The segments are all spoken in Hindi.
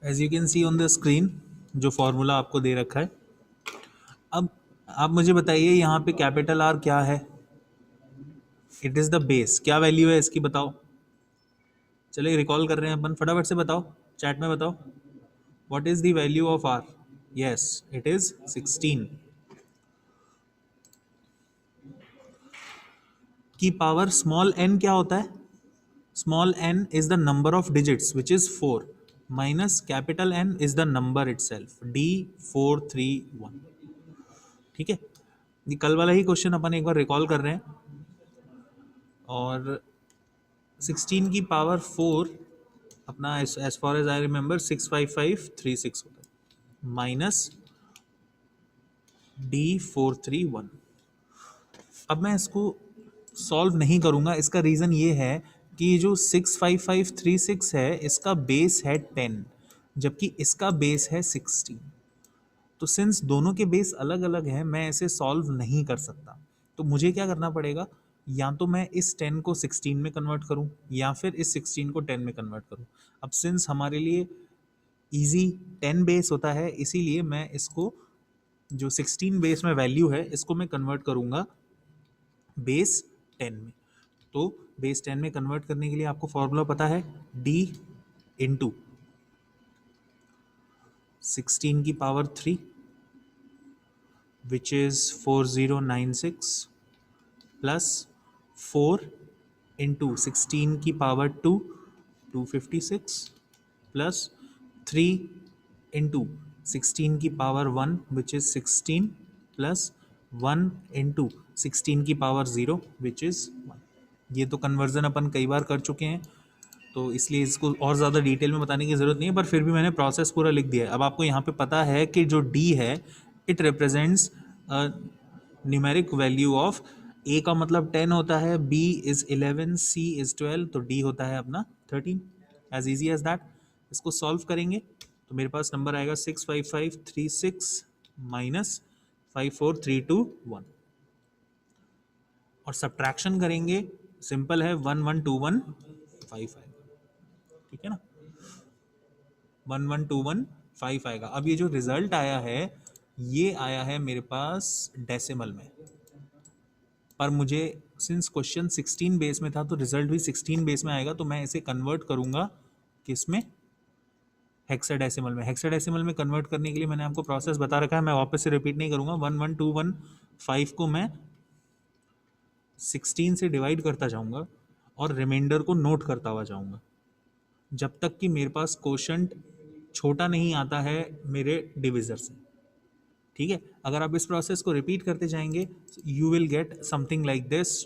As you can see on the screen जो फॉर्मूला आपको दे रखा है। अब आप मुझे बताइए यहाँ पे कैपिटल आर क्या है। It is the base. क्या वैल्यू है इसकी बताओ। चलिए रिकॉल कर रहे हैं अपन, फटाफट से बताओ, चैट में बताओ। What is the value of R? Yes, it is 16 की पावर स्मॉल एन क्या होता है? Small n is the number of digits which is 4 minus capital N is the number itself D431। ठीक है, ये कल वाला ही क्वेश्चन अपन एक बार रिकॉल कर रहे हैं। और 16 की पावर 4 अपना as far as I remember 65536 होता है माइनस D431। अब मैं इसको सॉल्व नहीं करूंगा, इसका रीज़न ये है कि ये जो 65536 है इसका बेस है 10 जबकि इसका बेस है 16। तो सिंस दोनों के बेस अलग अलग हैं मैं इसे सॉल्व नहीं कर सकता। तो मुझे क्या करना पड़ेगा, या तो मैं इस 10 को 16 में कन्वर्ट करूं या फिर इस 16 को 10 में कन्वर्ट करूं। अब सिंस हमारे लिए इजी 10 बेस होता है इसीलिए मैं इसको जो 16 बेस में वैल्यू है इसको मैं कन्वर्ट करूंगा बेस 10 में। तो बेस 10 में कन्वर्ट करने के लिए आपको फॉर्मूला पता है, d इंटू 16 की power 3 which is 4096 plus 4 into 16 की पावर 2 256 प्लस 3 इंटू 16 की power 1 which is 16 plus 1 into 16 की पावर 0 विच इज 1। ये तो कन्वर्जन अपन कई बार कर चुके हैं तो इसलिए इसको और ज़्यादा डिटेल में बताने की ज़रूरत नहीं है, पर फिर भी मैंने प्रोसेस पूरा लिख दिया है। अब आपको यहाँ पे पता है कि जो d है it represents numeric value of a का मतलब 10 होता है, b इज 11, c इज 12, तो d होता है अपना 13। As easy as that. इसको सॉल्व करेंगे तो मेरे पास नंबर आएगा 65536 माइनस 54321 और सब्ट्रैक्शन करेंगे, सिंपल है, 11215 आएगा। ठीक है ना, 11215 आएगा। अब ये जो रिजल्ट आया है ये आया है मेरे पास डेसिमल में, पर मुझे सिंस क्वेश्चन 16 बेस में था तो रिजल्ट भी 16 बेस में आएगा, तो मैं इसे कन्वर्ट करूंगा किसमें, हेक्साडेसिमल में। हेक्साडेसिमल में कन्वर्ट करने के लिए मैंने आपको प्रोसेस बता रखा है, मैं वापस से रिपीट नहीं करूंगा। 11215 को मैं 16 से डिवाइड करता जाऊंगा और रिमाइंडर को नोट करता हुआ जाऊंगा जब तक कि मेरे पास कोशंट छोटा नहीं आता है मेरे डिविजर से। ठीक है, अगर आप इस प्रोसेस को रिपीट करते जाएंगे you will get something like this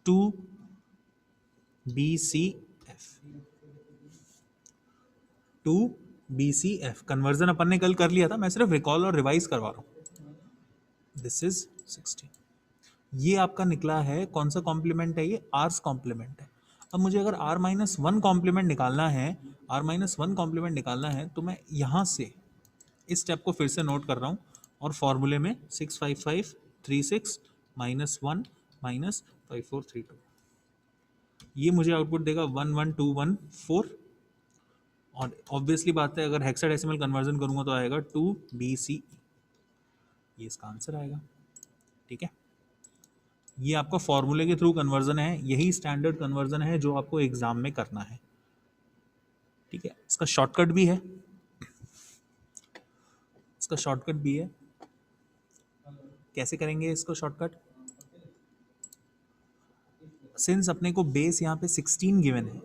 2BCF। 2BCF conversion अपन ने कल कर लिया था, मैं सिर्फ रिकॉल और रिवाइज करवा रहा हूँ। This is 16। ये आपका निकला है कौन सा कॉम्प्लीमेंट है, ये आर्स कॉम्प्लीमेंट है। अब मुझे अगर r-1 कॉम्प्लीमेंट निकालना है, r-1 कॉम्प्लीमेंट निकालना है तो मैं यहाँ से इस स्टेप को फिर से नोट कर रहा हूँ और फॉर्मूले में 65536 माइनस 1 माइनस 5432 ये मुझे आउटपुट देगा 11214। और ऑब्वियसली बात है अगर हेक्साडेसिमल कन्वर्जन करूंगा तो आएगा 2BCE, ये इसका आंसर आएगा। ठीक है, ये आपका फॉर्मूले के थ्रू कन्वर्जन है, यही स्टैंडर्ड कन्वर्जन है जो आपको एग्जाम में करना है। ठीक है, इसका शॉर्टकट भी है, इसका शॉर्टकट भी है। कैसे करेंगे इसको शॉर्टकट, सिंस अपने को बेस यहाँ पे 16 गिवन है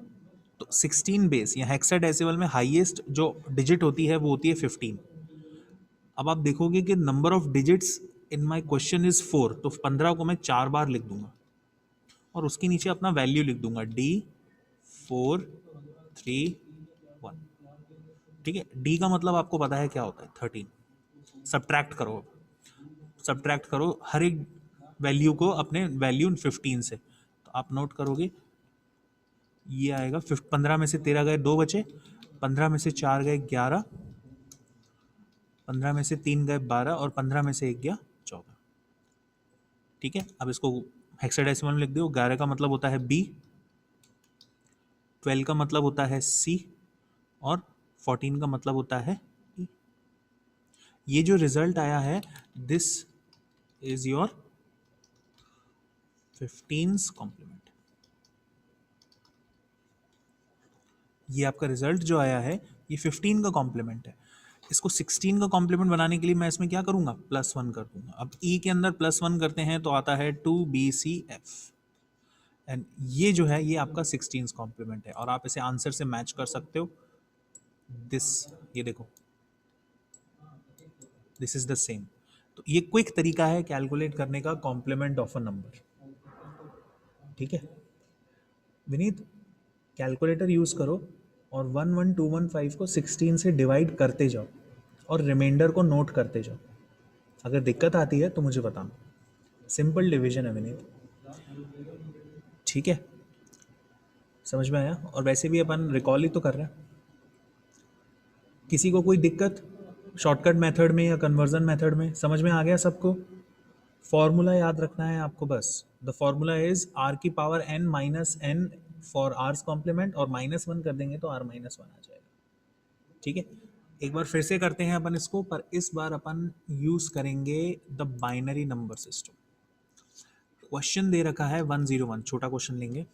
तो 16 बेस या हेक्साडेसिमल में हाईएस्ट जो डिजिट होती है वो होती है 15। अब आप देखोगे कि number of digits in my question is 4, तो 15 को मैं 4 बार लिख दूंगा और उसके नीचे अपना वैल्यू लिख दूंगा D431। ठीक है, D का मतलब आपको पता है क्या होता है, 13। सब्ट्रैक्ट करो, सब्ट्रैक्ट करो हर एक वैल्यू को अपने वैल्यू 15 से, तो आप नोट करोगे ये आएगा 15 में से 13 गए, 2 बचे, 15 में से 4 गए 11, 15 में से 3 गए 12 और 15 में से 1 गया 14। ठीक है, अब इसको हेक्साडेसिमल में लिख दो। 11 का मतलब होता है B, 12 का मतलब होता है C और 14 का मतलब होता है ये जो रिजल्ट आया है, this is your 15th complement. ये आपका रिजल्ट जो आया है ये 15 का कॉम्प्लीमेंट है। इसको 16 का कॉम्प्लीमेंट बनाने के लिए मैं इसमें क्या करूंगा, +1 कर दूंगा। अब ई के अंदर +1 करते हैं तो आता है 2BCF, एंड ये जो है ये आपका 16th कॉम्प्लीमेंट है, और आप इसे आंसर से मैच कर सकते हो। दिस, ये देखो, दिस इज द सेम। तो ये क्विक तरीका है कैलकुलेट करने का कॉम्प्लीमेंट ऑफ अ नंबर। ठीक है विनीत, कैलकुलेटर यूज करो और 11215 को 16 से डिवाइड करते जाओ और रिमाइंडर को नोट करते जाओ। अगर दिक्कत आती है तो मुझे बताना। सिंपल डिवीजन है विनीत, ठीक है, समझ में आया? और वैसे भी अपन रिकॉल ही तो कर रहे हैं। किसी को कोई दिक्कत शॉर्टकट मेथड में या कन्वर्जन मेथड में? समझ में आ गया सबको? फॉर्मूला याद रखना है आपको बस। The formula is r⁻n - n for R's complement, और -1 कर देंगे तो r-1 आ जाएगा। ठीक है, एक बार फिर से करते हैं अपन इसको, पर इस बार अपन यूज करेंगे the binary number system. Question दे रखा है 101, छोटा क्वेश्चन लेंगे,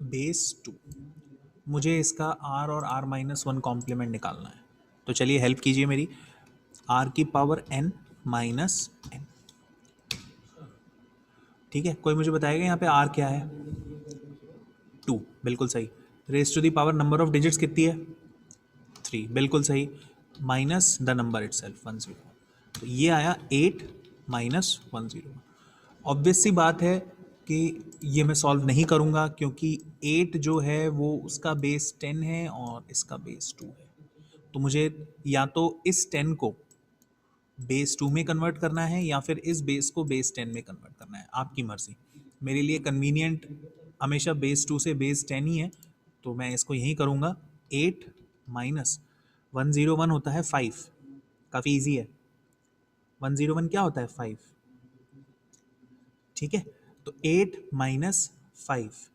बेस 2। मुझे इसका r और r-1 कॉम्प्लीमेंट निकालना है। तो चलिए हेल्प कीजिए मेरी। r⁻n - n, ठीक है, कोई मुझे बताएगा यहाँ पे r क्या है? 2, बिल्कुल सही। Raise to the power number of digits कितनी है? 3, बिल्कुल सही। माइनस द नंबर इटसेल्फ 101, तो ये आया 8 - 101। ऑब्वियस सी बात है कि ये मैं सॉल्व नहीं करूँगा, क्योंकि 8 जो है वो उसका बेस 10 है और इसका बेस 2 है। तो मुझे या तो इस 10 को बेस 2 में कन्वर्ट करना है या फिर इस बेस को बेस 10 में कन्वर्ट करना है, आपकी मर्ज़ी। मेरे लिए कन्वीनियंट हमेशा बेस 2 से बेस 10 ही है, तो मैं इसको यही करूँगा। 8 - 101 होता है 5, काफ़ी इजी है। 101 क्या होता है? 5, ठीक है। तो 8 - 5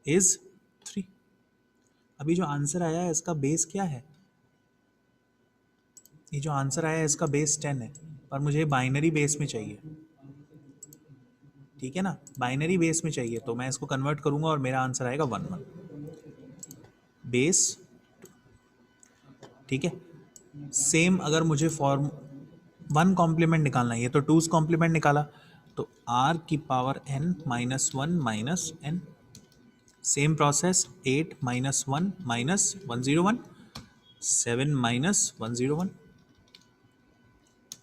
इज 3। अभी जो आंसर आया है इसका बेस क्या है? ये जो आंसर आया है इसका बेस 10 है, पर मुझे बाइनरी बेस में चाहिए, ठीक है ना, बाइनरी बेस में चाहिए। तो मैं इसको कन्वर्ट करूंगा और मेरा आंसर आएगा 11 बेस, ठीक है। सेम अगर मुझे फॉर्म 1 कॉम्प्लीमेंट निकालना है, ये तो 2's कॉम्प्लीमेंट निकाला, तो r⁻n - 1 - n, सेम प्रोसेस। 8 - 1 - 101, 7 - 101,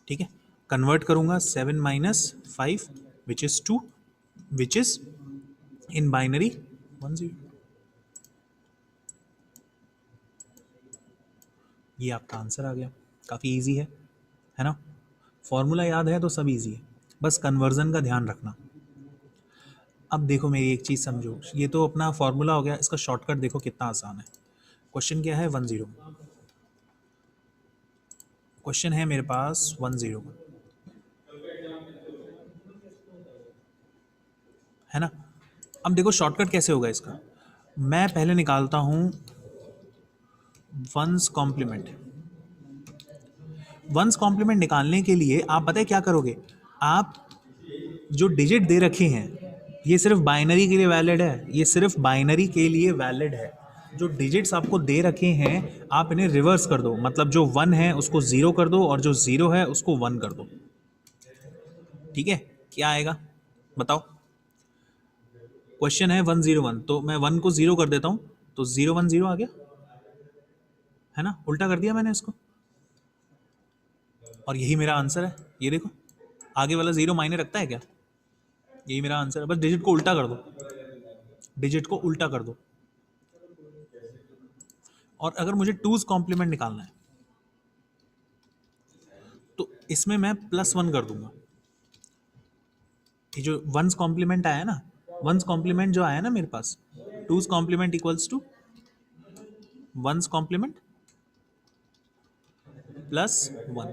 ठीक है। कन्वर्ट करूंगा 7 - 5 which is 2, which is in binary 10। ये आपका आंसर आ गया। काफ़ी इजी है ना? फॉर्मूला याद है तो सब इजी है, बस कन्वर्जन का ध्यान रखना। अब देखो मेरी एक चीज़ समझो, ये तो अपना फॉर्मूला हो गया, इसका शॉर्टकट देखो कितना आसान है। क्वेश्चन क्या है? 101। क्वेश्चन है मेरे पास 101, है ना? अब देखो शॉर्टकट कैसे होगा इसका। मैं पहले निकालता हूँ वंस कॉम्प्लीमेंट। वंस कॉम्प्लीमेंट निकालने के लिए आप पता है क्या करोगे? आप जो डिजिट दे रखे हैं ये सिर्फ बाइनरी के लिए वैलिड है, ये सिर्फ बाइनरी के लिए वैलिड है। जो डिजिट्स आपको दे रखे हैं आप इन्हें रिवर्स कर दो, मतलब जो 1 है उसको 0 कर दो और जो 0 है उसको 1 कर दो, ठीक है। क्या आएगा बताओ? क्वेश्चन है 101, तो मैं 1 को 0 कर देता हूँ, तो 010 आ गया, है ना? उल्टा कर दिया मैंने इसको, और यही मेरा आंसर है। ये देखो, आगे वाला 0 मायने रखता है क्या? यही मेरा आंसर है, बस डिजिट को उल्टा कर दो, डिजिट को उल्टा कर दो। और अगर मुझे 2's कॉम्प्लीमेंट निकालना है तो इसमें मैं +1 कर दूंगा। ये जो 1's कॉम्प्लीमेंट आया ना, 1's कॉम्प्लीमेंट जो आया ना मेरे पास, 2's complement equals to 1's complement +1।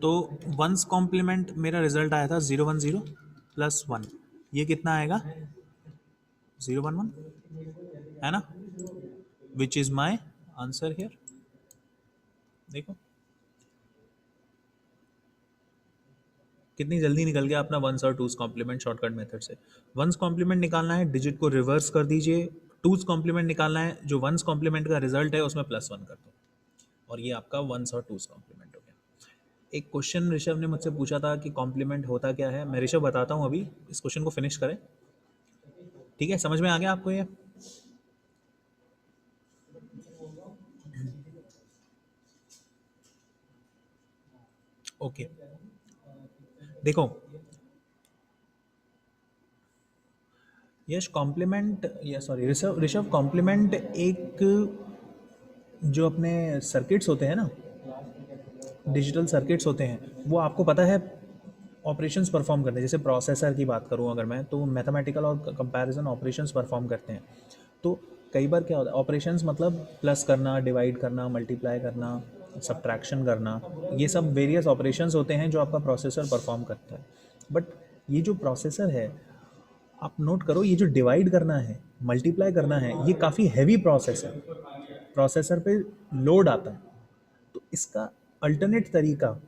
तो 1's कॉम्प्लीमेंट मेरा रिजल्ट आया था 010 +1, ये कितना आएगा? 011 है ना, which is my answer here. देखो कितनी जल्दी निकल गया अपना वंस और टूज कॉम्प्लीमेंट शॉर्टकट मेथड से। वंस कॉम्प्लीमेंट निकालना है, डिजिट को रिवर्स कर दीजिए। टूज कॉम्प्लीमेंट निकालना है, जो वंस कॉम्प्लीमेंट का रिजल्ट है उसमें +1 कर दो, और ये आपका वंस और टूज कॉम्प्लीमेंट हो गया। एक क्वेश्चन ऋषभ ने मुझसे पूछा था कि कॉम्प्लीमेंट होता क्या है। मैं ऋषभ बताता हूँ, अभी इस क्वेश्चन को फिनिश करें। ठीक है, समझ में आ गया आपको ये? ओके, देखो यश कॉम्प्लीमेंट, या सॉरी ऋषभ, ऋषभ कॉम्प्लीमेंट एक, जो अपने सर्किट्स होते हैं ना, डिजिटल सर्किट्स होते हैं, वो आपको पता है ऑपरेशंस परफॉर्म करते हैं। जैसे प्रोसेसर की बात करूं अगर मैं, तो मैथमेटिकल और कंपैरिजन ऑपरेशंस परफॉर्म करते हैं। तो कई बार क्या होता है, ऑपरेशंस मतलब प्लस करना, डिवाइड करना, मल्टीप्लाई करना, सब्ट्रैक्शन करना, ये सब वेरियस ऑपरेशंस होते हैं जो आपका प्रोसेसर परफॉर्म करता है। बट ये जो प्रोसेसर है, आप नोट करो, ये जो डिवाइड करना है, मल्टीप्लाई करना है, ये काफ़ी हैवी प्रोसेस है, प्रोसेसर पे लोड आता है। तो इसका अल्टरनेट तरीका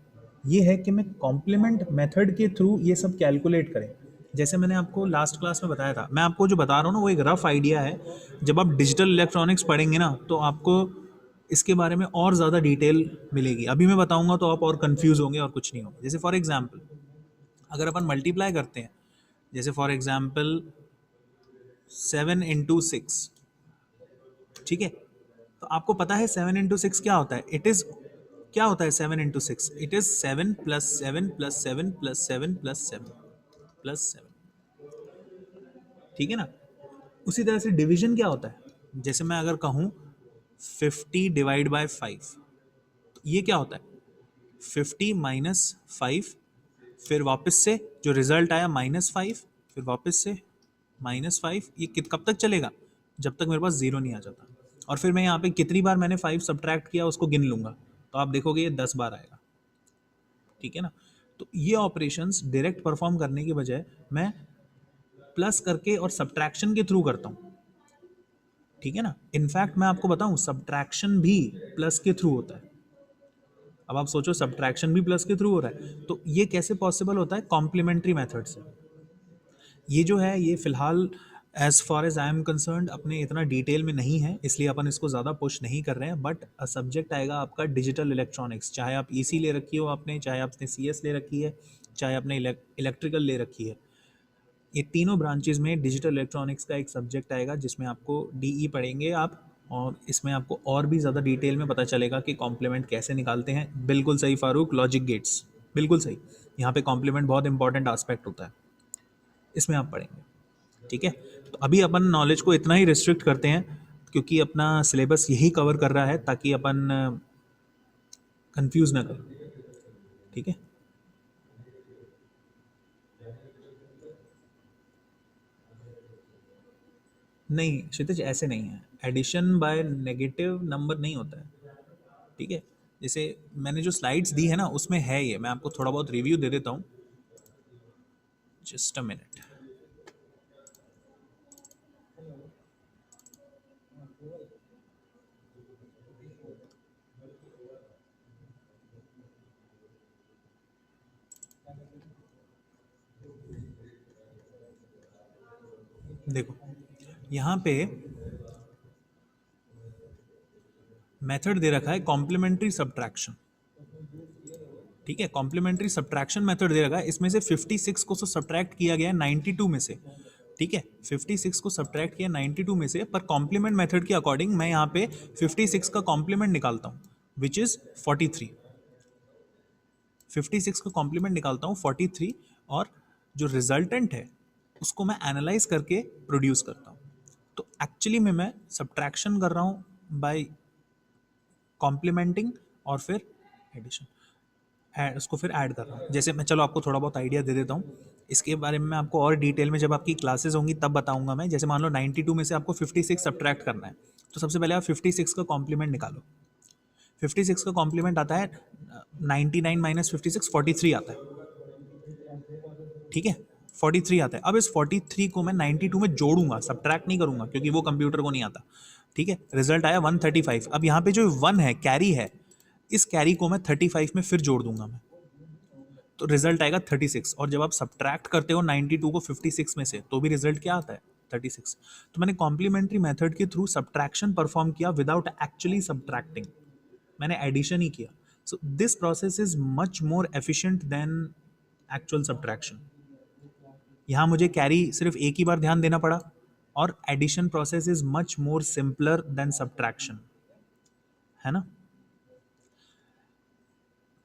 ये है कि मैं कॉम्प्लीमेंट मेथड के थ्रू ये सब कैलकुलेट करें। जैसे मैंने आपको लास्ट क्लास में बताया था, मैं आपको जो बता रहा हूँ ना, वो एक रफ आइडिया है। जब आप डिजिटल इलेक्ट्रॉनिक्स पढ़ेंगे ना, तो आपको इसके बारे में और ज़्यादा डिटेल मिलेगी। अभी मैं बताऊंगा तो आप और कंफ्यूज होंगे और कुछ नहीं होंगे। जैसे फॉर एग्जांपल, अगर अपन मल्टीप्लाई करते हैं, जैसे फॉर एग्जांपल 7 × 6, ठीक है, तो आपको पता है 7 × 6 क्या होता है? इट इज, क्या होता है 7 × 6? इट इज 7 + 7 + 7 + 7 + 7 ठीक है ना। उसी तरह से डिवीजन क्या होता है? जैसे मैं अगर कहूँ 50/5, तो ये क्या होता है? 50 - 5, फिर वापस से जो रिजल्ट आया -5, फिर वापस से -5। ये कब तक चलेगा? जब तक मेरे पास जीरो नहीं आ जाता। और फिर मैं यहाँ पे कितनी बार मैंने 5 सब्ट्रैक्ट किया उसको गिन लूंगा, तो आप देखोगे ये 10 बार आएगा। ठीक है ना। तो ये ऑपरेशंस डायरेक्ट परफॉर्म करने की बजाय मैं प्लस करके और सब्ट्रैक्शन के थ्रू करता हूँ। ठीक है ना। इनफैक्ट मैं आपको बताऊं, सब्ट्रैक्शन भी प्लस के थ्रू होता है। अब आप सोचो, सब्ट्रैक्शन भी प्लस के थ्रू हो रहा है, तो ये कैसे पॉसिबल होता है? कॉम्प्लीमेंट्री मेथड से। ये जो है, ये फिलहाल as far as I am concerned अपने इतना डिटेल में नहीं है, इसलिए अपन इसको ज़्यादा पुश नहीं कर रहे हैं। बट सब्जेक्ट आएगा आपका डिजिटल इलेक्ट्रॉनिक्स, चाहे आप ईसी ले रखी हो आपने, चाहे आपने सीएस ले रखी है, चाहे आपने इलेक्ट्रिकल ले रखी है। ये तीनों ब्रांचेज में डिजिटल इलेक्ट्रॉनिक्स का एक सब्जेक्ट आएगा, जिसमें आपको डीई पढ़ेंगे आप, और इसमें आपको और भी ज़्यादा डिटेल में पता चलेगा कि कॉम्प्लीमेंट कैसे निकालते हैं। बिल्कुल सही फारूक, लॉजिक गेट्स, बिल्कुल सही। यहाँ पे कॉम्प्लीमेंट बहुत इंपॉर्टेंट आस्पेक्ट होता है, इसमें आप पढ़ेंगे। ठीक है, तो अभी अपन नॉलेज को इतना ही रिस्ट्रिक्ट करते हैं, क्योंकि अपना सिलेबस यही कवर कर रहा है, ताकि अपन कंफ्यूज ना करें। ठीक है, नहीं क्षितिज, ऐसे नहीं है, एडिशन बाय नेगेटिव नंबर नहीं होता है। ठीक है, जैसे मैंने जो स्लाइड्स दी है ना, उसमें है ये, मैं आपको थोड़ा बहुत रिव्यू दे देता हूँ। Just a minute. देखो यहाँ पे मेथड दे रखा है कॉम्प्लीमेंट्री सब्ट्रैक्शन। ठीक है, कॉम्प्लीमेंट्री सब्ट्रैक्शन मेथड दे रखा है, इसमें से 56 को तो सब्ट्रैक्ट किया गया है 92 में से। ठीक है, 56 को सब्ट्रैक्ट किया 92 में से, पर कॉम्प्लीमेंट मेथड के अकॉर्डिंग मैं यहाँ पे 56 का कॉम्प्लीमेंट निकालता हूँ, विच इज 43। 56 का कॉम्प्लीमेंट निकालता हूँ 43, और जो रिजल्टेंट है उसको मैं एनालाइज करके प्रोड्यूस करता हूँ। तो एक्चुअली में मैं सब्ट्रैक्शन कर रहा हूँ बाय कॉम्प्लीमेंटिंग, और फिर एडिशन, उसको फिर ऐड कर रहा हूँ। जैसे मैं, चलो आपको थोड़ा बहुत आइडिया दे देता हूँ, इसके बारे में मैं आपको और डिटेल में जब आपकी क्लासेस होंगी तब बताऊंगा मैं। जैसे मान लो 92 में से आपको 56 सब्ट्रैक्ट करना है, तो सबसे पहले आप 56 का कॉम्प्लीमेंट निकालो। 56 का कॉम्प्लीमेंट आता है 99 - 56, 43 आता है। ठीक है, 43 आता है। अब इस 43 को मैं 92 में जोड़ूंगा, सब्ट्रैक्ट नहीं करूंगा क्योंकि वो कंप्यूटर को नहीं आता। ठीक है, रिजल्ट आया 135। अब यहाँ पे जो 1 है, कैरी है, इस कैरी को मैं 35 में फिर जोड़ दूंगा मैं, तो रिजल्ट आएगा 36। और जब आप सब्ट्रैक्ट करते हो 92 को 56 में से, तो भी रिजल्ट क्या आता है? 36। तो मैंने कॉम्प्लीमेंट्री मेथड के थ्रू सब्ट्रैक्शन परफॉर्म किया विदाउट एक्चुअली सब्ट्रैक्टिंग, मैंने एडिशन ही किया। So this process is much more efficient then actual subtraction. यहाँ मुझे कैरी सिर्फ एक ही बार ध्यान देना पड़ा, और addition process is much more simpler than subtraction, है ना?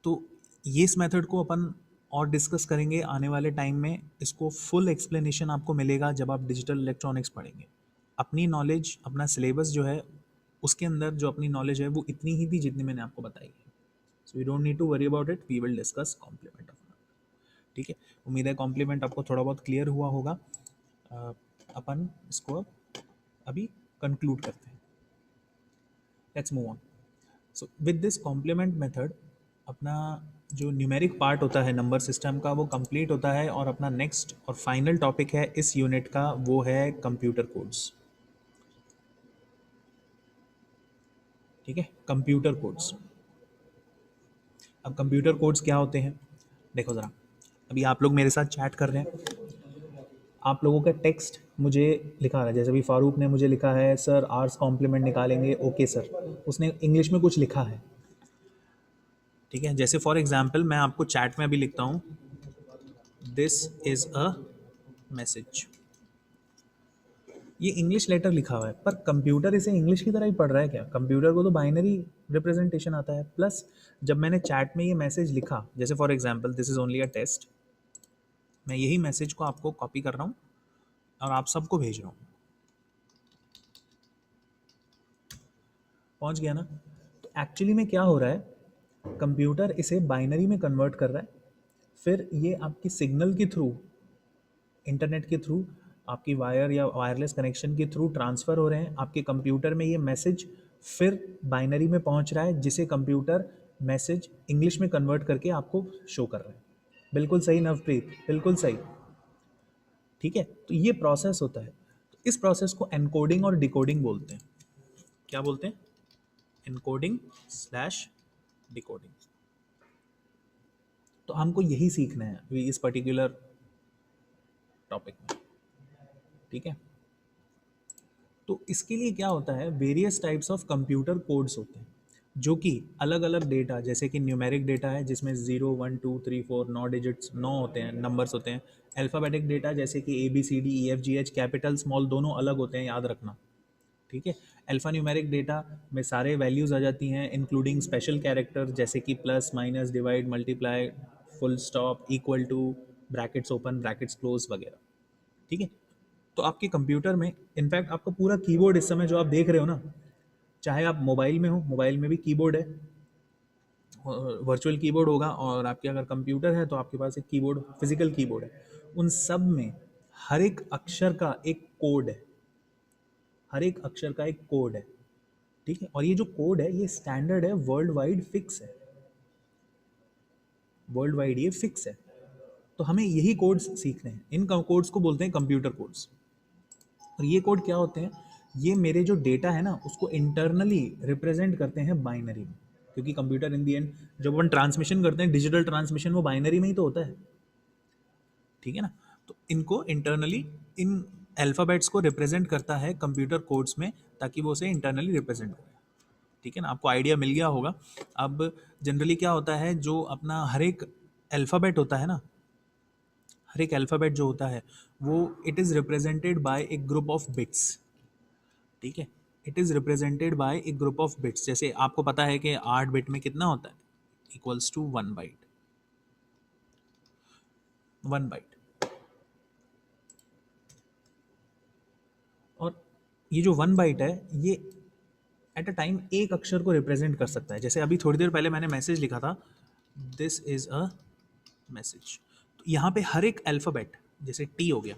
तो ये इस मेथड को अपन और डिस्कस करेंगे आने वाले टाइम में। इसको फुल एक्सप्लेनेशन आपको मिलेगा जब आप डिजिटल इलेक्ट्रॉनिक्स पढ़ेंगे। अपनी नॉलेज, अपना सिलेबस जो है उसके अंदर जो अपनी नॉलेज है वो इतनी ही थी जितनी मैंने आपको बताई है। So you don't need to worry about it, we will discuss complement of. ठीक है, उम्मीद है कॉम्प्लीमेंट आपको थोड़ा बहुत क्लियर हुआ होगा। अ, अपन इसको अब अभी कंक्लूड करते हैं। Let's move on. So with this complement method अपना जो न्यूमेरिक पार्ट होता है नंबर सिस्टम का वो कंप्लीट होता है, और अपना नेक्स्ट और फाइनल टॉपिक है इस यूनिट का, वो है कंप्यूटर कोड्स। ठीक है, कंप्यूटर कोड्स। अब कंप्यूटर कोड्स क्या होते हैं, देखो ज़रा। अभी आप लोग मेरे साथ चैट कर रहे हैं, आप लोगों का टेक्स्ट मुझे लिखा रहा है, जैसे अभी फारूक ने मुझे लिखा है सर आर्स कॉम्प्लीमेंट निकालेंगे, ओके सर, उसने इंग्लिश में कुछ लिखा है। ठीक है, जैसे फॉर एग्जांपल मैं आपको चैट में भी लिखता हूँ, दिस इज अ मैसेज। ये इंग्लिश लेटर लिखा हुआ है, पर कंप्यूटर इसे इंग्लिश की तरह ही पढ़ रहा है क्या? कंप्यूटर को तो बाइनरी रिप्रेजेंटेशन आता है। प्लस जब मैंने चैट में ये मैसेज लिखा, जैसे for example this is only a test, मैं यही मैसेज को आपको कॉपी कर रहा हूँ और आप सबको भेज रहा हूँ। पहुँच गया ना? तो एक्चुअली में क्या हो रहा है, कंप्यूटर इसे बाइनरी में कन्वर्ट कर रहा है, फिर ये आपकी सिग्नल के थ्रू, इंटरनेट के थ्रू, आपकी वायर या वायरलेस कनेक्शन के थ्रू ट्रांसफ़र हो रहे हैं आपके कंप्यूटर में। ये मैसेज फिर बाइनरी में पहुंच रहा है, जिसे कंप्यूटर मैसेज इंग्लिश में कन्वर्ट करके आपको शो कर रहा है। बिल्कुल सही नवप्रीत, बिल्कुल सही। ठीक है, तो ये प्रोसेस होता है। तो इस प्रोसेस को एनकोडिंग और डिकोडिंग बोलते हैं। क्या बोलते हैं? Encoding slash decoding. तो हमको यही सीखना है अभी इस पर्टिकुलर टॉपिक में। ठीक है, तो इसके लिए क्या होता है, various types of computer codes होते हैं, जो कि अलग अलग डेटा, जैसे कि न्यूमेरिक डेटा है जिसमें 0 1 2 3 4 9 डिजिट्स, 9 होते हैं, नंबर्स होते हैं। अल्फ़ाबेटिक डेटा जैसे कि ABCDEFGH, कैपिटल स्मॉल दोनों अलग होते हैं, याद रखना। ठीक है, अल्फ़ा न्यूमेरिक डेटा में सारे वैल्यूज़ आ जाती हैं, इंक्लूडिंग स्पेशल कैरेक्टर जैसे कि plus minus divide multiply, full stop, equal to, brackets open brackets close वगैरह। ठीक है, तो आपके कंप्यूटर में इनफैक्ट आपका पूरा कीबोर्ड इस समय जो आप देख रहे हो ना, चाहे आप मोबाइल में हो, मोबाइल में भी कीबोर्ड है, वर्चुअल कीबोर्ड होगा, और आपके अगर कंप्यूटर है तो आपके पास एक कीबोर्ड, फिजिकल कीबोर्ड है। उन सब में हर एक अक्षर का एक कोड है, हर एक अक्षर का एक कोड है। ठीक है, और ये जो कोड है ये स्टैंडर्ड है, वर्ल्ड वाइड फिक्स है, वर्ल्ड वाइड ये फिक्स है। तो हमें यही कोड्स सीखने हैं, इन कोड्स को बोलते हैं कंप्यूटर कोड्स। और ये कोड क्या होते हैं, ये मेरे जो डेटा है ना उसको इंटरनली रिप्रेजेंट करते हैं बाइनरी में, क्योंकि कंप्यूटर इन दी एंड जब अपन ट्रांसमिशन करते हैं, डिजिटल ट्रांसमिशन, वो बाइनरी में ही तो होता है। ठीक है ना? तो इनको इंटरनली, इन अल्फ़ाबेट्स को रिप्रेजेंट करता है कंप्यूटर कोड्स में, ताकि वो उसे इंटरनली रिप्रेजेंट करे। ठीक है ना, आपको आइडिया मिल गया होगा। अब जनरली क्या होता है, जो अपना हर एक अल्फ़ाबेट होता है ना, हर एक अल्फ़ाबेट जो होता है वो it is represented by A group of bits. ठीक है, it is represented by A group of bits. जैसे आपको पता है कि 8 बिट में कितना होता है, इक्वल्स टू 1 बाइट, 1 बाइट। और ये जो 1 बाइट है ये एट अ टाइम एक अक्षर को रिप्रेजेंट कर सकता है। जैसे अभी थोड़ी देर पहले मैंने मैसेज लिखा था, दिस इज़ अ मैसेज, तो यहाँ पे हर एक अल्फ़ाबेट, जैसे टी हो गया,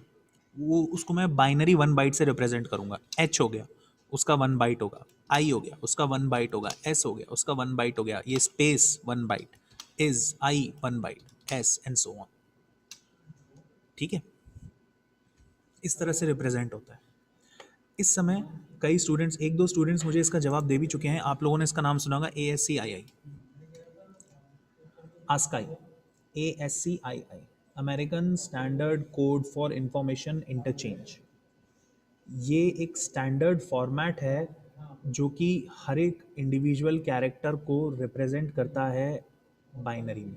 वो उसको मैं बाइनरी 1 बाइट से रिप्रेजेंट करूँगा। एच हो गया, उसका 1 बाइट होगा। आई हो गया, उसका 1 बाइट होगा। एस हो गया, उसका 1 बाइट हो गया। ये space 1 byte, is I 1 byte, S and so on. ठीक है, इस तरह से रिप्रेजेंट होता है। इस समय कई स्टूडेंट्स, एक दो स्टूडेंट्स मुझे इसका जवाब दे भी चुके हैं। आप लोगों ने इसका नाम सुना होगा, ASCII, ASCII, ASCII, American standard code for information interchange. ये एक स्टैंडर्ड फॉर्मेट है जो कि हर एक इंडिविजुअल कैरेक्टर को रिप्रेजेंट करता है बाइनरी में।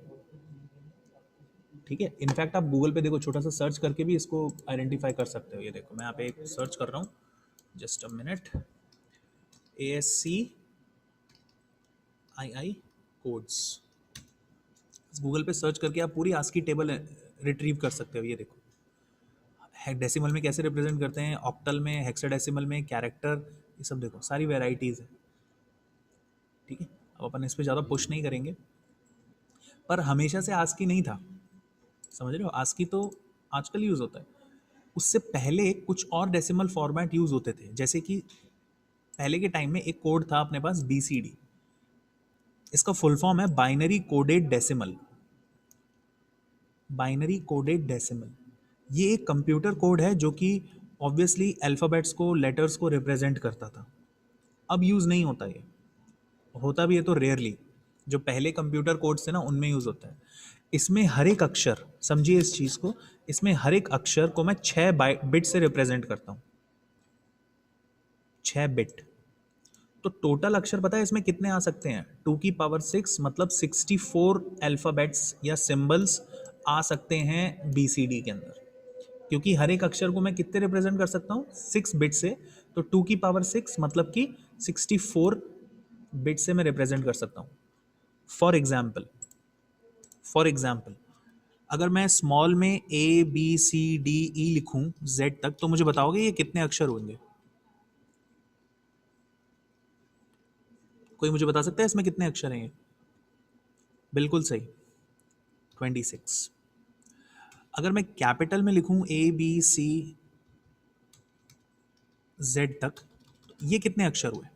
ठीक है, इनफैक्ट आप गूगल पे देखो, छोटा सा सर्च करके भी इसको आइडेंटिफाई कर सकते हो। ये देखो मैं यहाँ पे एक सर्च कर रहा हूँ, just a minute, ASCII codes. Google पे सर्च करके आप पूरी आस्की टेबल रिट्रीव कर सकते हो। ये देखो डेसिमल में कैसे रिप्रेजेंट करते हैं, ऑक्टल में, हेक्साडेसिमल में, कैरेक्टर, ये सब देखो सारी वेराइटीज़ है। ठीक है, अब अपन इस पर ज़्यादा पुश नहीं करेंगे, पर हमेशा से आस्की नहीं था, समझ रहे हो। आस्की तो आजकल यूज़ होता है, उससे पहले कुछ और डेसिमल फॉर्मेट यूज़ होते थे। जैसे कि पहले के टाइम में एक कोड था अपने पास, BCD। इसका फुल फॉर्म है binary coded decimal. Binary coded decimal ये एक कंप्यूटर कोड है जो कि ऑब्वियसली अल्फ़ाबेट्स को, लेटर्स को रिप्रेजेंट करता था। अब यूज़ नहीं होता ये, होता भी है तो रेयरली। जो पहले कंप्यूटर कोड्स थे ना, उनमें यूज़ होता है। इसमें हर एक अक्षर, समझिए इस चीज़ को, इसमें हर एक अक्षर को मैं 6 बिट से रिप्रेजेंट करता हूँ, 6 बिट। तो टोटल अक्षर पता है इसमें कितने आ सकते हैं? 2 की पावर 6, मतलब 64 अल्फ़ाबेट्स या सिंबल्स आ सकते हैं BCD के अंदर। क्योंकि हर एक अक्षर को मैं कितने रिप्रेजेंट कर सकता हूँ? 6 बिट से। तो 2 की पावर 6 मतलब कि 64 बिट से मैं रिप्रेजेंट कर सकता हूँ। फॉर एग्जाम्पल अगर मैं स्मॉल में ABCDE लिखूं Z तक, तो मुझे बताओगे ये कितने अक्षर होंगे? कोई मुझे बता सकता है इसमें कितने अक्षर हैं ये? बिल्कुल सही, 26। अगर मैं कैपिटल में लिखूं ABCZ तक, तो ये कितने अक्षर हुए?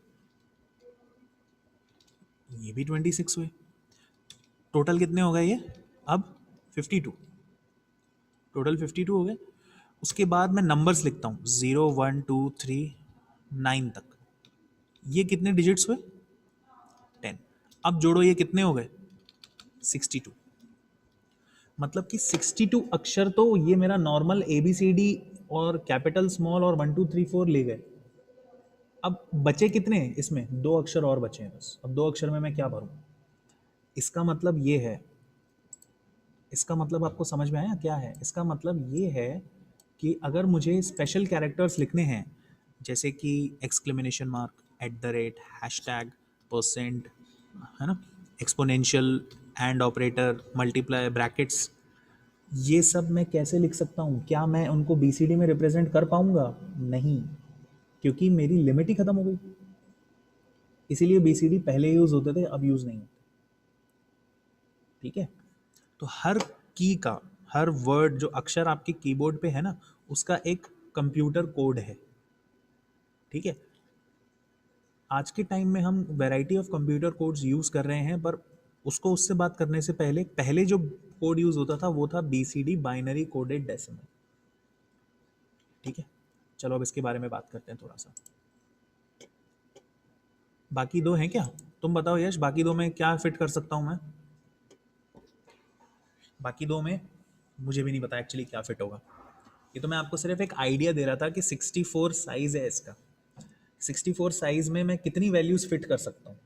ये भी 26 हुए। टोटल कितने हो गए ये? अब 52, टोटल 52 हो गए। उसके बाद मैं नंबर्स लिखता हूँ 0 1 2 3 9 तक। ये कितने डिजिट्स हुए? 10। अब जोड़ो, ये कितने हो गए? 62। मतलब कि 62 अक्षर तो ये मेरा नॉर्मल ABCD और कैपिटल, स्मॉल और 1 2 3 4 ले गए। अब बचे कितने इसमें? 2 अक्षर और बचे हैं बस। अब 2 अक्षर में मैं क्या भरूं? इसका मतलब ये है, इसका मतलब आपको समझ में आया क्या है? इसका मतलब ये है कि अगर मुझे स्पेशल कैरेक्टर्स लिखने हैं, जैसे कि एक्सक्लेमेशन मार्क, @ हैशटैग, परसेंट, है ना, exponential, and operator, multiply, brackets, ये सब मैं कैसे लिख सकता हूँ? क्या मैं उनको BCD में रिप्रेजेंट कर पाऊंगा? नहीं, क्योंकि मेरी लिमिट ही खत्म हो गई। इसीलिए BCD पहले यूज होते थे, अब यूज नहीं होते। ठीक है, तो हर की का, हर वर्ड, जो अक्षर आपके कीबोर्ड पे है ना, उसका एक कंप्यूटर कोड है। ठीक है, आज के टाइम में हम variety of computer codes use कर रहे हैं, पर उसको, उससे बात करने से पहले, पहले जो कोड यूज़ होता था वो था BCD, बाइनरी कोडेड डेसिमल। ठीक है, चलो अब इसके बारे में बात करते हैं थोड़ा सा। बाकी दो हैं क्या? तुम बताओ यश, बाकी दो में क्या फिट कर सकता हूँ मैं? बाकी दो में मुझे भी नहीं पता एक्चुअली क्या फिट होगा। ये तो मैं आपको सिर्फ एक आइडिया दे रहा था कि 64 साइज है इसका। 64 साइज में मैं कितनी वैल्यूज फिट कर सकता हूँ?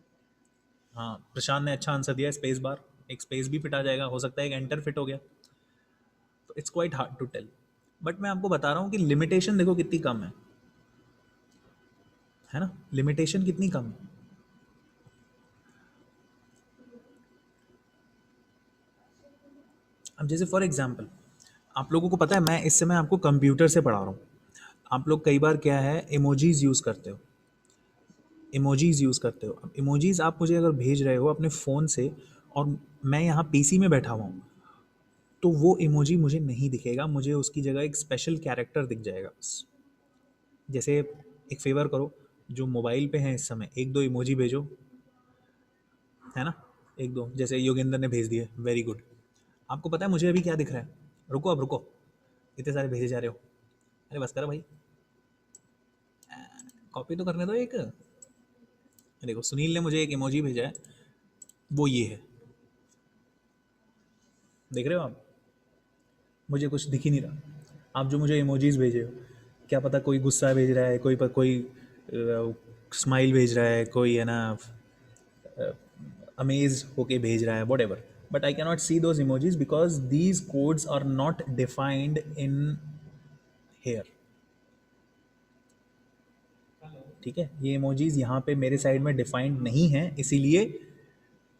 हाँ, प्रशांत ने अच्छा आंसर दिया, स्पेस बार। एक स्पेस भी फिट आ जाएगा, हो सकता है एक एंटर फिट हो गया। तो it's quite hard to tell, but मैं आपको बता रहा हूँ कि लिमिटेशन देखो कितनी कम है ना, लिमिटेशन कितनी कम है। अब जैसे फॉर एग्जांपल, आप लोगों को पता है, मैं इस समय आपको कंप्यूटर से पढ़ा रहा हूँ। आप लोग कई बार क्या है, इमोजीज यूज़ करते हो, इमोजीज यूज़ करते हो। अब इमोजीज आप मुझे अगर भेज रहे हो अपने फ़ोन से, और मैं यहाँ PC में बैठा हुआ हूँ, तो वो इमोजी मुझे नहीं दिखेगा, मुझे उसकी जगह एक स्पेशल कैरेक्टर दिख जाएगा बस। जैसे एक फेवर करो, जो मोबाइल पे हैं इस समय, एक दो इमोजी भेजो, है ना, एक दो, जैसे योगेंद्र ने भेज दिए, वेरी गुड। आपको पता है मुझे अभी क्या दिख रहा है? रुको, अब रुको, इतने सारे भेजे जा रहे हो। अरे बस करो भाई, कॉपी तो करने दो एक। देखो सुनील ने मुझे एक इमोजी भेजा है, वो ये है, देख रहे हो आप? मुझे कुछ दिख ही नहीं रहा। आप जो मुझे इमोजीज भेजे हो, क्या पता कोई गुस्सा भेज रहा है, कोई स्माइल भेज रहा है, कोई है ना अमेज होके भेज रहा है, whatever, but I cannot see those emojis because these codes are not defined in here. ठीक है, ये इमोजीज यहाँ पे मेरे साइड में डिफाइंड नहीं है, इसीलिए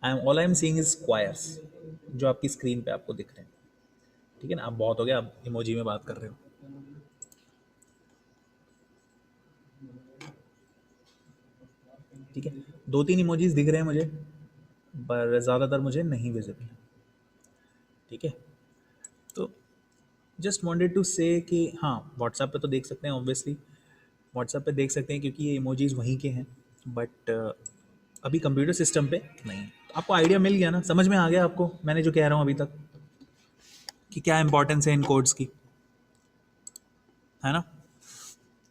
I am seeing is squares, जो आपकी स्क्रीन पे आपको दिख रहे हैं। ठीक है ना, आप बहुत हो गया, आप इमोजी में बात कर रहे हो। ठीक है, दो तीन इमोजीज दिख रहे हैं मुझे, पर ज़्यादातर मुझे नहीं विजिबल। ठीक है, तो जस्ट वांटेड टू से कि हाँ, व्हाट्सएप पे तो देख सकते हैं ऑब्वियसली, व्हाट्सएप पे देख सकते हैं क्योंकि ये इमोजीज वहीं के हैं, बट अभी कंप्यूटर सिस्टम पे नहीं। तो आपको आइडिया मिल गया ना, समझ में आ गया आपको मैंने जो कह रहा हूँ अभी तक, कि क्या इंपॉर्टेंस है इन कोड्स की, है ना?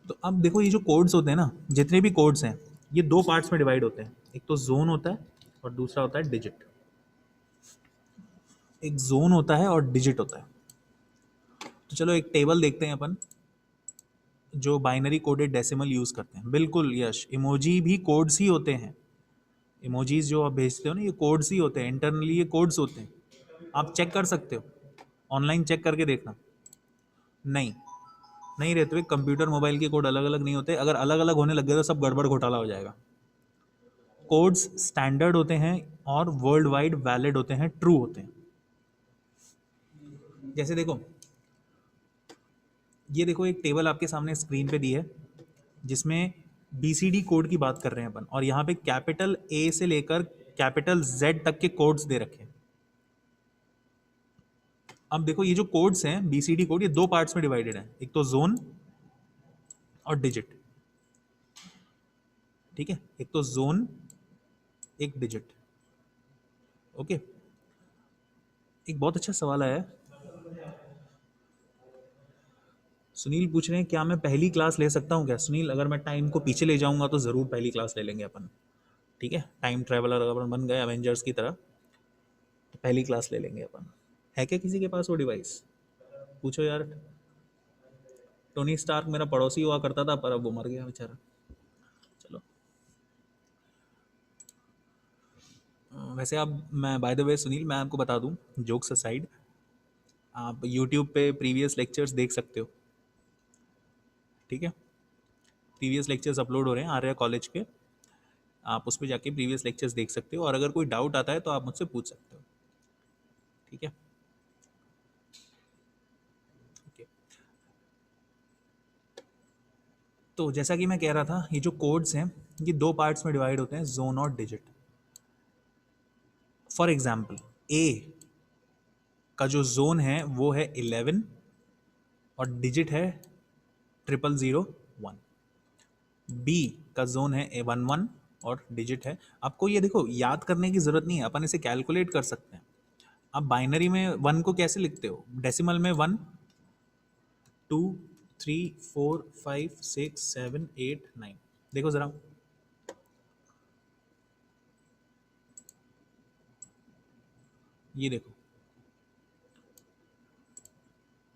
तो अब देखो, ये जो कोड्स होते हैं ना, जितने भी कोड्स हैं, ये दो पार्ट्स में डिवाइड होते हैं, एक तो जोन होता है और दूसरा होता है डिजिट। एक जोन होता है और डिजिट होता है। तो चलो एक टेबल देखते हैं अपन, जो बाइनरी कोडेड डेसिमल यूज करते हैं। बिल्कुल यश, इमोजी भी कोड्स ही होते हैं। इमोजीज जो आप भेजते हो ना, ये कोड्स ही होते हैं, इंटरनली ये कोड्स होते हैं। आप चेक कर सकते हो, ऑनलाइन चेक करके देखना। नहीं, नहीं रहते हुए, कंप्यूटर मोबाइल के कोड अलग अलग नहीं होते। अगर अलग अलग होने लग गए तो सब गड़बड़ घोटाला हो जाएगा। कोड्स स्टैंडर्ड होते हैं और वर्ल्ड वाइड वैलिड होते हैं, ट्रू होते हैं। जैसे देखो, ये देखो एक टेबल आपके सामने स्क्रीन पे दी है, जिसमें बीसीडी कोड की बात कर रहे हैं अपन, और यहाँ पे कैपिटल ए से लेकर कैपिटल जेड तक के कोड्स दे रखे हैं। अब देखो, ये जो कोड्स हैं बीसीडी कोड, ये दो पार्ट्स में डिवाइडेड है, एक तो जोन और डिजिट। ठीक है, एक तो जोन, एक डिजिट। ओके, एक बहुत अच्छा सवाल आया है, सुनील पूछ रहे हैं क्या मैं पहली क्लास ले सकता हूँ क्या? सुनील, अगर मैं टाइम को पीछे ले जाऊंगा तो ज़रूर पहली क्लास ले लेंगे अपन। ठीक है, टाइम ट्रेवलर अगर अपन बन गए एवेंजर्स की तरह, तो पहली क्लास ले लेंगे अपन। है क्या किसी के पास वो डिवाइस? पूछो यार। टोनी स्टार्क मेरा पड़ोसी हुआ करता था, पर अब वो मर गया बेचारा। चलो, वैसे अब मैं बाय द वे सुनील, मैं आपको बता दूं, जोक्स असाइड, आप यूट्यूब पे प्रीवियस लेक्चर्स देख सकते हो। ठीक है, प्रीवियस लेक्चर्स अपलोड हो रहे हैं आर्या कॉलेज के, आप उस पर जाके प्रीवियस लेक्चर्स देख सकते हो, और अगर कोई डाउट आता है तो आप मुझसे पूछ सकते हो। ठीक है, ओके। तो जैसा कि मैं कह रहा था, ये जो कोड्स हैं, ये दो पार्ट्स में डिवाइड होते हैं, जोन और डिजिट। फॉर एग्जाम्पल, ए का जो जोन है वो है 11, और डिजिट है 0001। बी का जोन है 11 और डिजिट है, आपको ये देखो याद करने की जरूरत नहीं है, अपन इसे कैलकुलेट कर सकते हैं। आप बाइनरी में वन को कैसे लिखते हो? डेसिमल में one, two, three, four, five, six, seven, eight, nine. देखो जरा, ये देखो,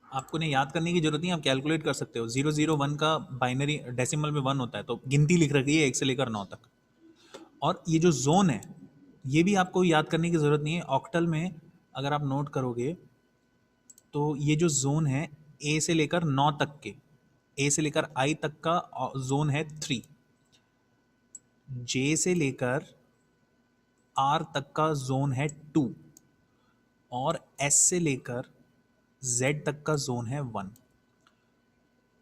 आपको ने याद करने की जरूरत नहीं, आप कैलकुलेट कर सकते हो। 001 का बाइनरी डेसिमल में वन होता है, तो गिनती लिख रखी है 1 से लेकर 9 तक। और ये जो जोन है, ये भी आपको याद करने की ज़रूरत नहीं है। ऑक्टल में अगर आप नोट करोगे, तो ये जो जोन है, ए से लेकर 9 तक के, ए से लेकर आई तक का जोन है 3, जे से लेकर आर तक का जोन है 2, और एस से लेकर जेड तक का जोन है 1।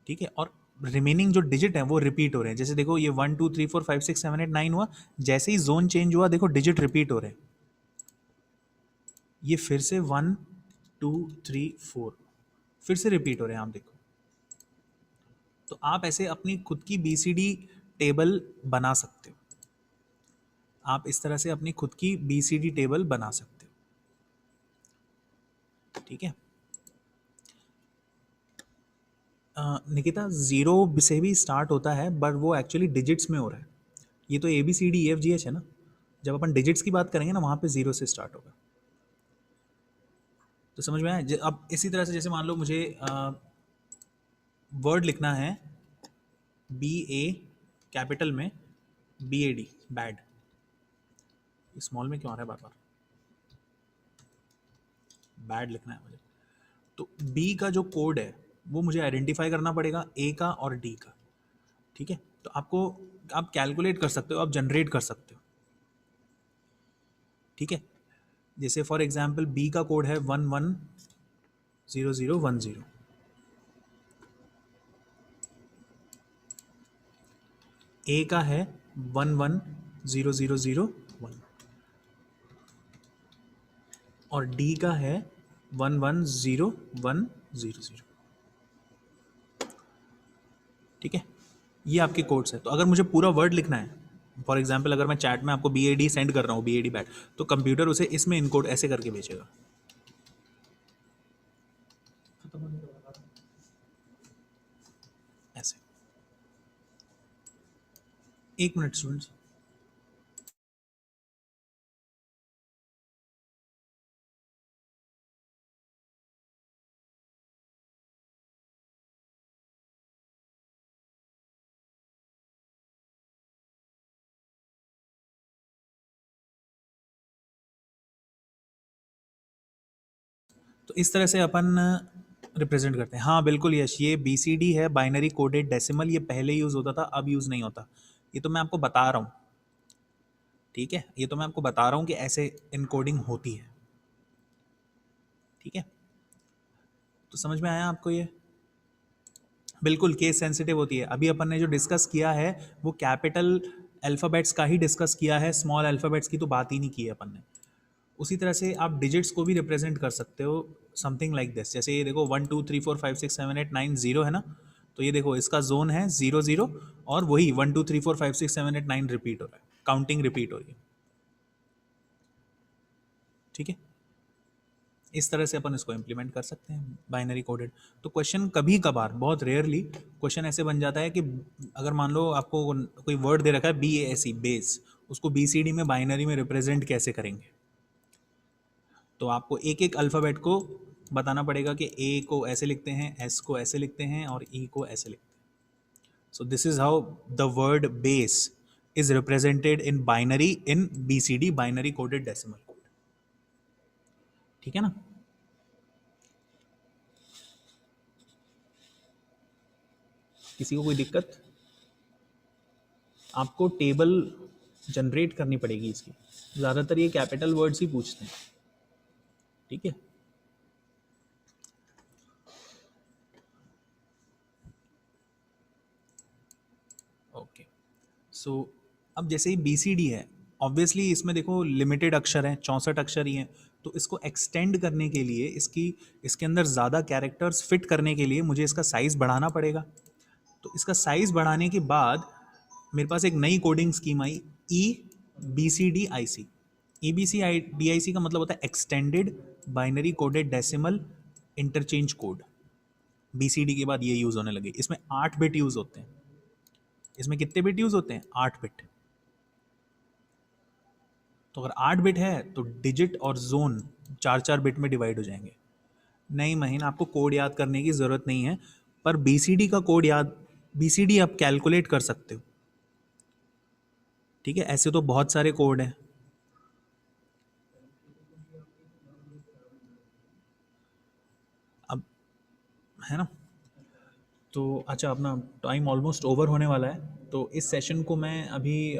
ठीक है, और रिमेनिंग जो डिजिट है वो रिपीट हो रहे हैं। जैसे देखो, ये 1 2 3 4 5 6 7 8 9 हुआ, जैसे ही जोन चेंज हुआ देखो डिजिट रिपीट हो रहे हैं। ये फिर से 1 2 3 4 फिर से रिपीट हो रहे हैं, आप देखो। तो आप ऐसे अपनी खुद की बीसीडी टेबल बना सकते हो। आप इस तरह से अपनी खुद की बीसीडी टेबल बना सकते हो। ठीक है, निकिता ज़ीरो से भी स्टार्ट होता है, बट वो एक्चुअली डिजिट्स में हो रहा है। ये तो A B C D E F G H है ना। जब अपन डिजिट्स की बात करेंगे ना, वहाँ पे ज़ीरो से स्टार्ट होगा। तो समझ में आया? अब इसी तरह से जैसे मान लो मुझे वर्ड लिखना है, बी ए कैपिटल में, B A D, bad. Small में क्यों आ रहा है बार बार? बैड लिखना है मुझे। तो बी का जो कोड है वो मुझे आइडेंटिफाई करना पड़ेगा, ए का और डी का। ठीक है, तो आपको, आप कैलकुलेट कर सकते हो, आप जनरेट कर सकते हो। ठीक है, जैसे फॉर एग्जांपल बी का कोड है 110010, ए का है 110001 और डी का है 110100। ठीक है, ये आपके कोड्स है। तो अगर मुझे पूरा वर्ड लिखना है, फॉर एग्जांपल अगर मैं चैट में आपको बी ए डी सेंड कर रहा हूँ, बी ए डी बैड, तो कंप्यूटर उसे इसमें इनकोड ऐसे करके भेजेगा। ऐसे। एक मिनट स्टूडेंट्स। तो इस तरह से अपन रिप्रेजेंट करते हैं। हाँ बिल्कुल यश, ये बी सी डी है, बाइनरी कोडेड डेसिमल। ये पहले यूज़ होता था, अब यूज़ नहीं होता। ये तो मैं आपको बता रहा हूँ। ठीक है, ये तो मैं आपको बता रहा हूँ कि ऐसे इनकोडिंग होती है। ठीक है, तो समझ में आया आपको ये? बिल्कुल केस सेंसिटिव होती है। अभी अपन ने जो डिस्कस किया है वो कैपिटल अल्फ़ाबेट्स का ही डिस्कस किया है, स्मॉल अल्फ़ाबेट्स की तो बात ही नहीं की है अपन ने। उसी तरह से आप डिजिट्स को भी रिप्रेजेंट कर सकते हो, समथिंग लाइक दिस। जैसे ये देखो 1 2 3 4 5 6 7 8 9 0 है ना, तो ये देखो इसका जोन है 0 0, और वही 1 2 3 4 5 6 7 8 9 रिपीट हो रहा है, काउंटिंग रिपीट हो रही है। ठीक है, इस तरह से अपन इसको इम्प्लीमेंट कर सकते हैं बाइनरी कोडेड। तो क्वेश्चन कभी कभार, बहुत रेयरली, क्वेश्चन ऐसे बन जाता है कि अगर मान लो आपको कोई वर्ड दे रखा है बी ए सी, बेस, उसको बी सी डी में बाइनरी में रिप्रेजेंट कैसे करेंगे। तो आपको एक एक अल्फ़ाबेट को बताना पड़ेगा कि ए को ऐसे लिखते हैं, एस को ऐसे लिखते हैं और ई को ऐसे लिखते हैं। So this is how the word base is represented in binary, in B C D, binary coded decimal code. ठीक है ना? किसी को कोई दिक्कत? आपको टेबल जनरेट करनी पड़ेगी इसकी। ज़्यादातर ये कैपिटल वर्ड्स ही पूछते हैं। ठीक है, ओके। सो अब जैसे ही बी सी डी है, ऑब्वियसली इसमें देखो लिमिटेड अक्षर हैं, 64 अक्षर ही हैं। तो इसको एक्सटेंड करने के लिए, इसके अंदर ज़्यादा कैरेक्टर्स फिट करने के लिए मुझे इसका साइज़ बढ़ाना पड़ेगा। तो इसका साइज़ बढ़ाने के बाद मेरे पास एक नई कोडिंग स्कीम आई, E B C D I C. E B C I D I C का मतलब होता है extended binary coded decimal interchange code. B C D के बाद ये यूज़ होने लगे। इसमें 8 बिट यूज़ होते हैं। इसमें कितने बिट यूज़ होते हैं? 8 बिट। तो अगर 8 बिट है तो डिजिट और जोन 4 4 बिट में डिवाइड हो जाएंगे। नहीं महीन, आपको कोड याद करने की ज़रूरत नहीं है, पर बी सी डी का कोड याद, बी सी डी आप कैलकुलेट कर सकते हो। ठीक है, ऐसे तो बहुत सारे कोड हैं। अब है ना, तो अच्छा, अपना टाइम ऑलमोस्ट ओवर होने वाला है, तो इस सेशन को मैं अभी